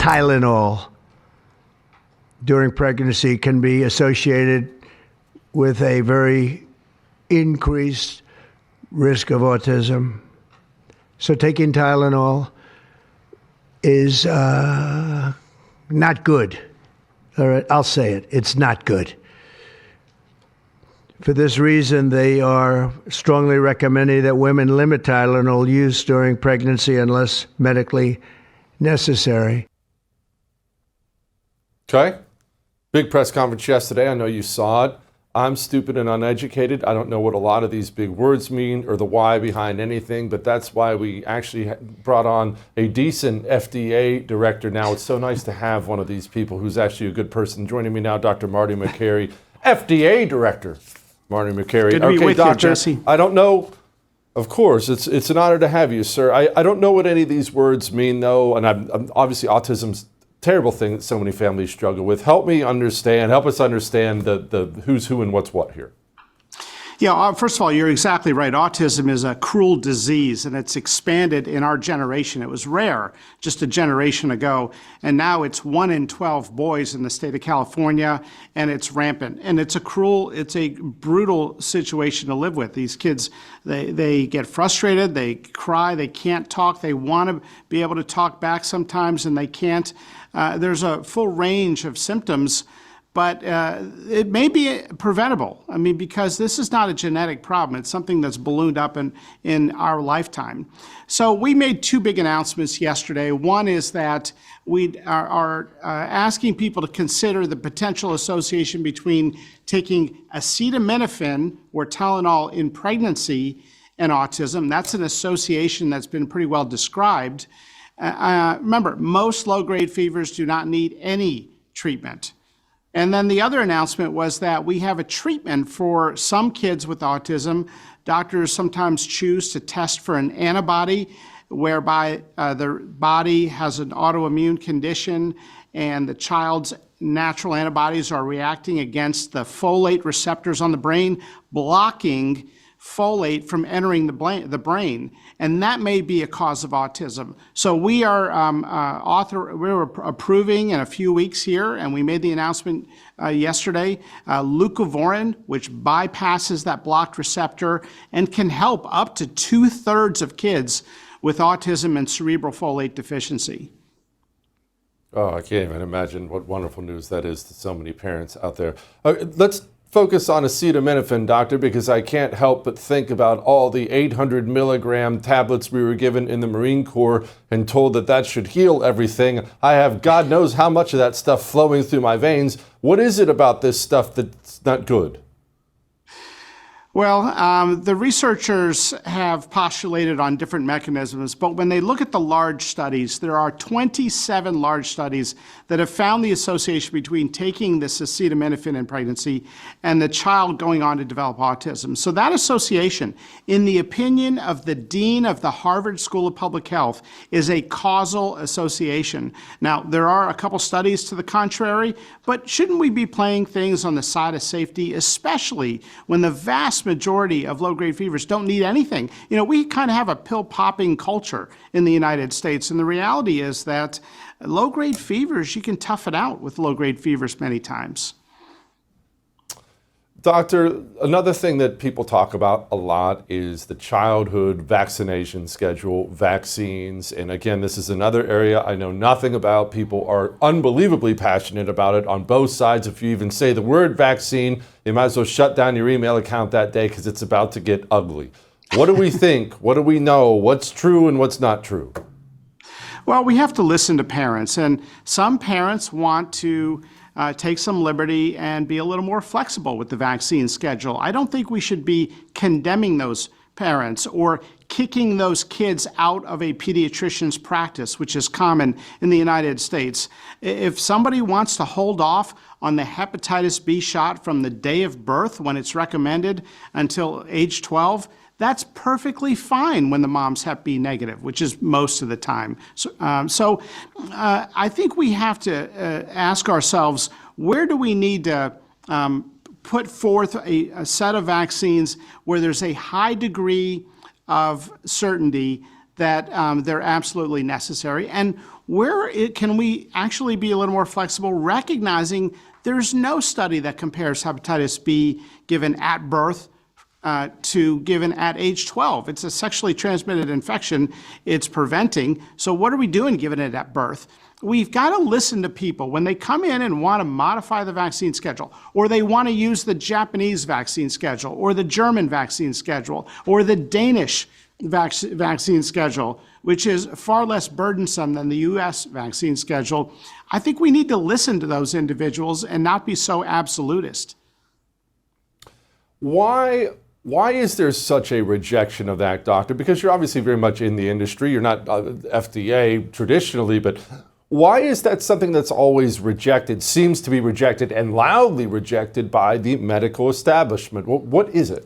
Tylenol during pregnancy can be associated with a very increased risk of autism. So taking Tylenol is not good. All right, I'll say it. It's not good. For this reason, they are strongly recommending that women limit Tylenol use during pregnancy unless medically necessary. Okay. Big press conference yesterday. I know you saw it. I'm stupid and uneducated. I don't know what a lot of these big words mean or the why behind anything, but that's why we actually brought on a decent FDA director. Now, it's so nice to have one of these people who's actually a good person. Joining me now, Dr. Marty Makary, FDA director. Marty Makary. Good to be with doctor, you, Jesse. I don't know. Of course, it's an honor to have you, sir. I don't know what any of these words mean, though, and I'm obviously autism's terrible thing that so many families struggle with. Help us understand the who's who and what's what here. Yeah, first of all, you're exactly right. Autism is a cruel disease, and it's expanded in our generation. It was rare just a generation ago, and now it's 1 in 12 boys in the state of California, and it's rampant. And it's a brutal situation to live with. These kids, they get frustrated, they cry, they can't talk, they want to be able to talk back sometimes, and they can't. There's a full range of symptoms, but it may be preventable. I mean, because this is not a genetic problem. It's something that's ballooned up in our lifetime. So we made 2 big announcements yesterday. One is that we are asking people to consider the potential association between taking acetaminophen or Tylenol in pregnancy and autism. That's an association that's been pretty well described. Remember, most low-grade fevers do not need any treatment. And then the other announcement was that we have a treatment for some kids with autism. Doctors sometimes choose to test for an antibody whereby the body has an autoimmune condition and the child's natural antibodies are reacting against the folate receptors on the brain, blocking folate from entering the brain, and that may be a cause of autism. So we are we're approving in a few weeks here, and we made the announcement yesterday, leucovorin, which bypasses that blocked receptor and can help up to 2/3 of kids with autism and cerebral folate deficiency. Oh, I can't even imagine what wonderful news that is to so many parents out there. Let's focus on acetaminophen, doctor, because I can't help but think about all the 800 milligram tablets we were given in the Marine Corps and told that that should heal everything. I have God knows how much of that stuff flowing through my veins. What is it about this stuff that's not good? Well, the researchers have postulated on different mechanisms, but when they look at the large studies, there are 27 large studies that have found the association between taking this acetaminophen in pregnancy and the child going on to develop autism. So that association, in the opinion of the dean of the Harvard School of Public Health, is a causal association. Now, there are a couple studies to the contrary, but shouldn't we be playing things on the side of safety, especially when the vast majority of low-grade fevers don't need anything? You know, we kind of have a pill-popping culture in the United States, and the reality is that low-grade fevers, you can tough it out with low-grade fevers many times. Doctor, another thing that people talk about a lot is the childhood vaccination schedule, vaccines. And again, this is another area I know nothing about. People are unbelievably passionate about it on both sides. If you even say the word vaccine, you might as well shut down your email account that day because it's about to get ugly. What do we think? What do we know? What's true and what's not true? Well, we have to listen to parents, and some parents want to take some liberty and be a little more flexible with the vaccine schedule. I don't think we should be condemning those parents or kicking those kids out of a pediatrician's practice, which is common in the United States. If somebody wants to hold off on the hepatitis B shot from the day of birth when it's recommended until age 12, that's perfectly fine when the mom's Hep B negative, which is most of the time. So I think we have to ask ourselves, where do we need to put forth a set of vaccines where there's a high degree of certainty that they're absolutely necessary. And can we actually be a little more flexible, recognizing there's no study that compares hepatitis B given at birth to given at age 12. It's a sexually transmitted infection it's preventing. So what are we doing giving it at birth? We've got to listen to people when they come in and want to modify the vaccine schedule, or they want to use the Japanese vaccine schedule, or the German vaccine schedule, or the Danish vaccine schedule, which is far less burdensome than the U.S. vaccine schedule. I think we need to listen to those individuals and not be so absolutist. Why is there such a rejection of that, doctor? Because you're obviously very much in the industry. You're not FDA traditionally, but why is that something that's always rejected, seems to be rejected and loudly rejected by the medical establishment? What is it?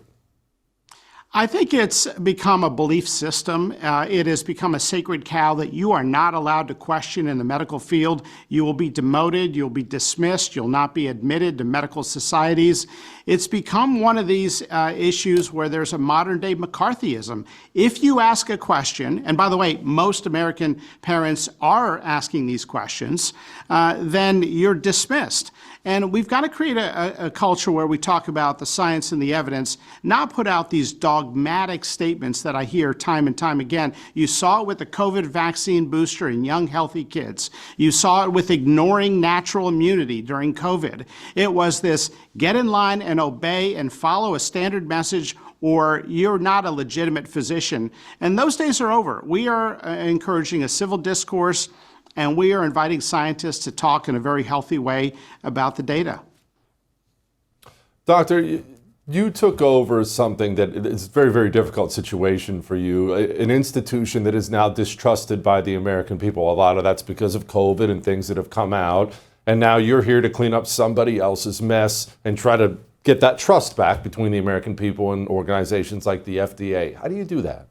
I think it's become a belief system. It has become a sacred cow that you are not allowed to question in the medical field. You will be demoted, you'll be dismissed, you'll not be admitted to medical societies. It's become one of these issues where there's a modern day McCarthyism. If you ask a question, and by the way, most American parents are asking these questions, then you're dismissed. And we've got to create a culture where we talk about the science and the evidence, not put out these dogmatic statements that I hear time and time again. You saw it with the COVID vaccine booster in young, healthy kids. You saw it with ignoring natural immunity during COVID. It was this get in line and obey and follow a standard message, or you're not a legitimate physician. And those days are over. We are encouraging a civil discourse, and we are inviting scientists to talk in a very healthy way about the data. Doctor, you took over something that is a very, very difficult situation for you, an institution that is now distrusted by the American people. A lot of that's because of COVID and things that have come out. And now you're here to clean up somebody else's mess and try to get that trust back between the American people and organizations like the FDA. How do you do that?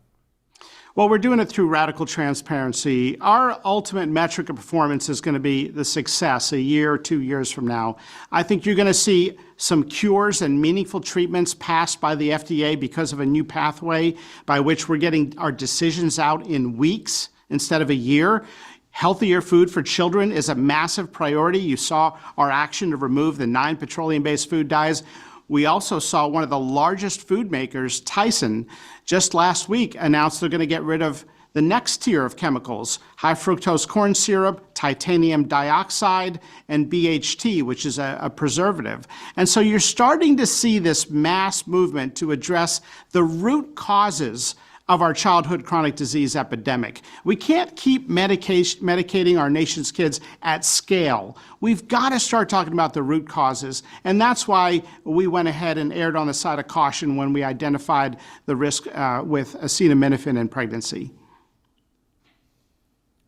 Well, we're doing it through radical transparency. Our ultimate metric of performance is going to be the success a year or 2 years from now. I think you're going to see some cures and meaningful treatments passed by the FDA because of a new pathway by which we're getting our decisions out in weeks instead of a year. Healthier food for children is a massive priority. You saw our action to remove the 9 petroleum-based food dyes. We also saw one of the largest food makers, Tyson, just last week announced they're going to get rid of the next tier of chemicals, high fructose corn syrup, titanium dioxide, and BHT, which is a preservative. And so you're starting to see this mass movement to address the root causes of our childhood chronic disease epidemic. We can't keep medicating our nation's kids at scale. We've got to start talking about the root causes, and that's why we went ahead and erred on the side of caution when we identified the risk with acetaminophen in pregnancy.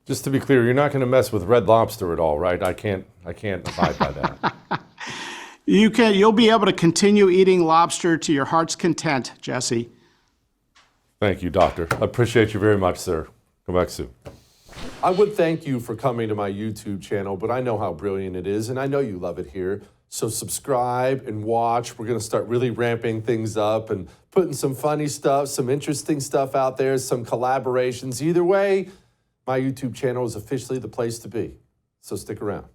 Just to be clear, you're not going to mess with Red Lobster at all, right? I can't abide by that. You'll be able to continue eating lobster to your heart's content, Jesse. Thank you, doctor. I appreciate you very much, sir. Come back soon. I would thank you for coming to my YouTube channel, but I know how brilliant it is, and I know you love it here. So subscribe and watch. We're going to start really ramping things up and putting some funny stuff, some interesting stuff out there, some collaborations. Either way, my YouTube channel is officially the place to be. So stick around.